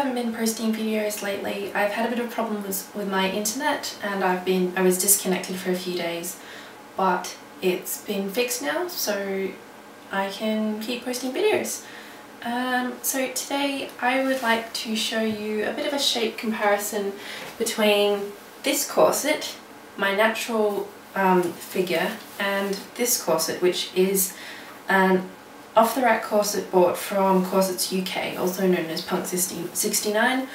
haven't been posting videos lately. I've had a bit of problems with my internet and I was disconnected for a few days, but it's been fixed now, so I can keep posting videos. So today I would like to show you a bit of a shape comparison between this corset, my natural figure, and this corset, which is an off-the-rack corset bought from Corsets-UK, also known as Punk69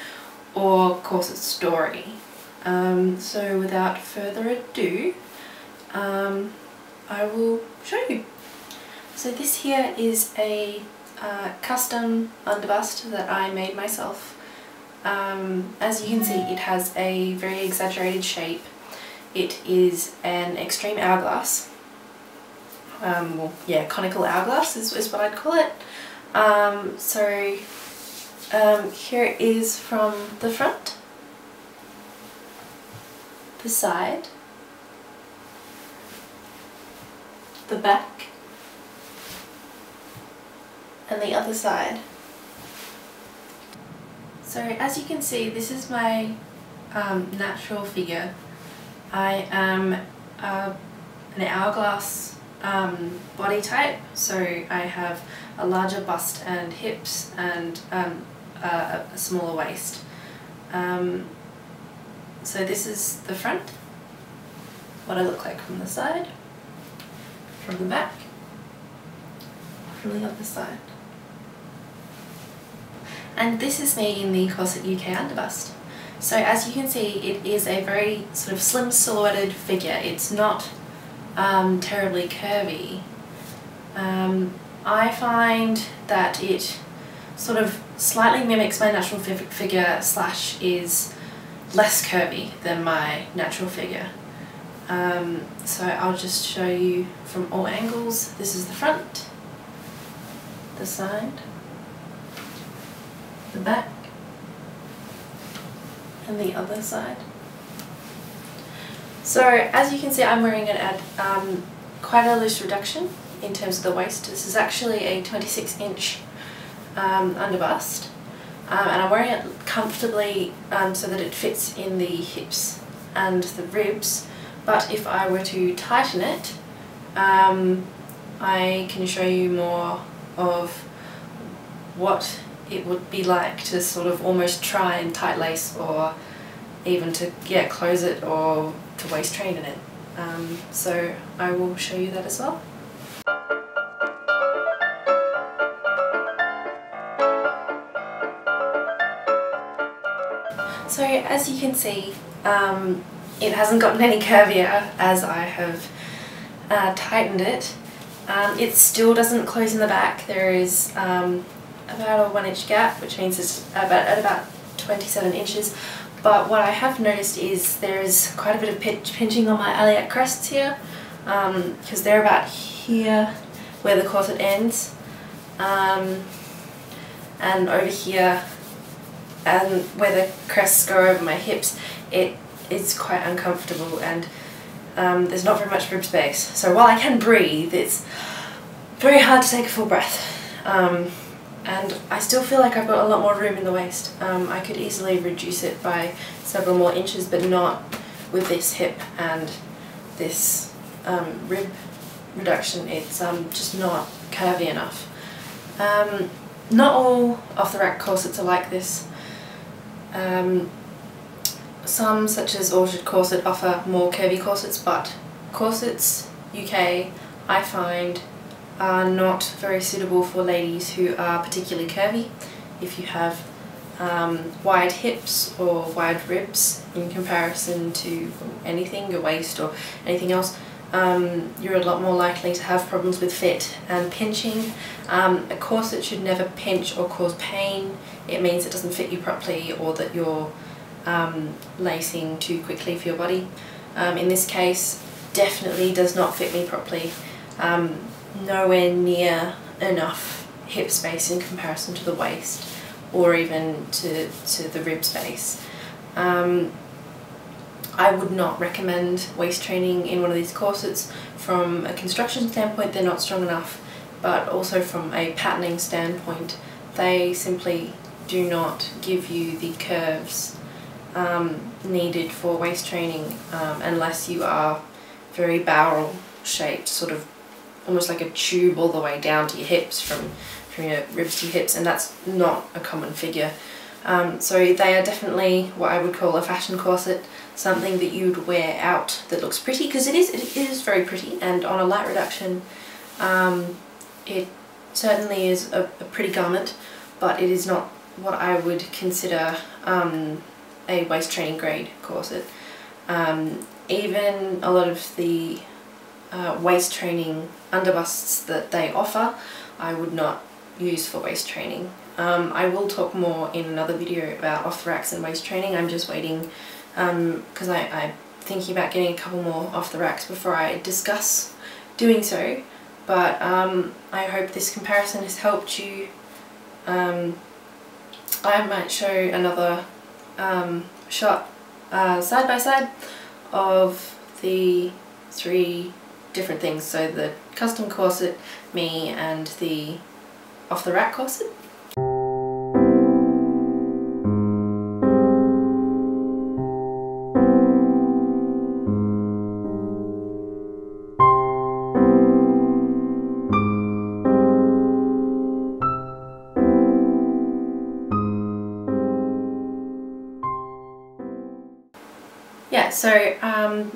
or Corset-Story. So without further ado, I will show you. So this here is a custom underbust that I made myself. As you can see, it has a very exaggerated shape. It is an extreme hourglass. Well, yeah, conical hourglass is what I'd call it. Here it is from the front, the side, the back, and the other side. So as you can see, this is my natural figure. I am an hourglass body type, so I have a larger bust and hips and a smaller waist. So this is the front, what I look like from the side, from the back, from the other side. And this is me in the Corset-UK underbust. So as you can see, it is a very sort of slim silhouetted figure. It's not terribly curvy. I find that it sort of slightly mimics my natural figure / is less curvy than my natural figure. So I'll just show you from all angles. This is the front, the side, the back, and the other side. So as you can see, I'm wearing it at quite a loose reduction in terms of the waist. This is actually a 26-inch underbust, and I'm wearing it comfortably so that it fits in the hips and the ribs. But if I were to tighten it, I can show you more of what it would be like to sort of almost try and tight lace, or even to close it or to waist train in it. So I will show you that as well. So as you can see, it hasn't gotten any curvier as I have tightened it. It still doesn't close in the back. There is about a 1-inch gap, which means it's at about 27 inches. But what I have noticed is there is quite a bit of pinching on my iliac crests here, because they're about here where the corset ends, and over here, and where the crests go over my hips, it is quite uncomfortable, and there's not very much rib space. So while I can breathe, it's very hard to take a full breath. And I still feel like I've got a lot more room in the waist. I could easily reduce it by several more inches, but not with this hip and this rib reduction. It's just not curvy enough. Not all off-the-rack corsets are like this. Some, such as Orchard Corset, offer more curvy corsets, but Corsets-UK, I find, are not very suitable for ladies who are particularly curvy. If you have wide hips or wide ribs in comparison to anything, your waist or anything else, you're a lot more likely to have problems with fit and pinching. A corset should never pinch or cause pain. It means it doesn't fit you properly, or that you're lacing too quickly for your body. In this case, definitely does not fit me properly. Nowhere near enough hip space in comparison to the waist, or even to the rib space. I would not recommend waist training in one of these corsets. From a construction standpoint, they're not strong enough, but also from a patterning standpoint, they simply do not give you the curves needed for waist training unless you are very barrel shaped, sort of almost like a tube all the way down to your hips, from your ribs to your hips, and that's not a common figure. So they are definitely what I would call a fashion corset, something that you'd wear out that looks pretty, because it is very pretty, and on a light reduction it certainly is a pretty garment, but it is not what I would consider a waist training grade corset. Even a lot of the waist training underbusts that they offer, I would not use for waist training. I will talk more in another video about off the racks and waist training. I'm just waiting because I'm thinking about getting a couple more off the racks before I discuss doing so. But I hope this comparison has helped you. I might show another shot side by side of the 3 different things, so the custom corset, me, and the off the rack corset. Yeah, so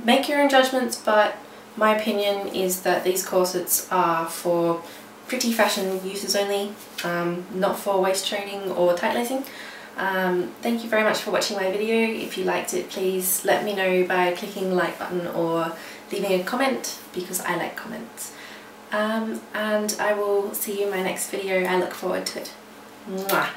make your own judgments, but my opinion is that these corsets are for pretty fashion uses only, not for waist training or tight lacing. Thank you very much for watching my video. If you liked it, please let me know by clicking the like button or leaving a comment, because I like comments. And I will see you in my next video. I look forward to it. Mwah!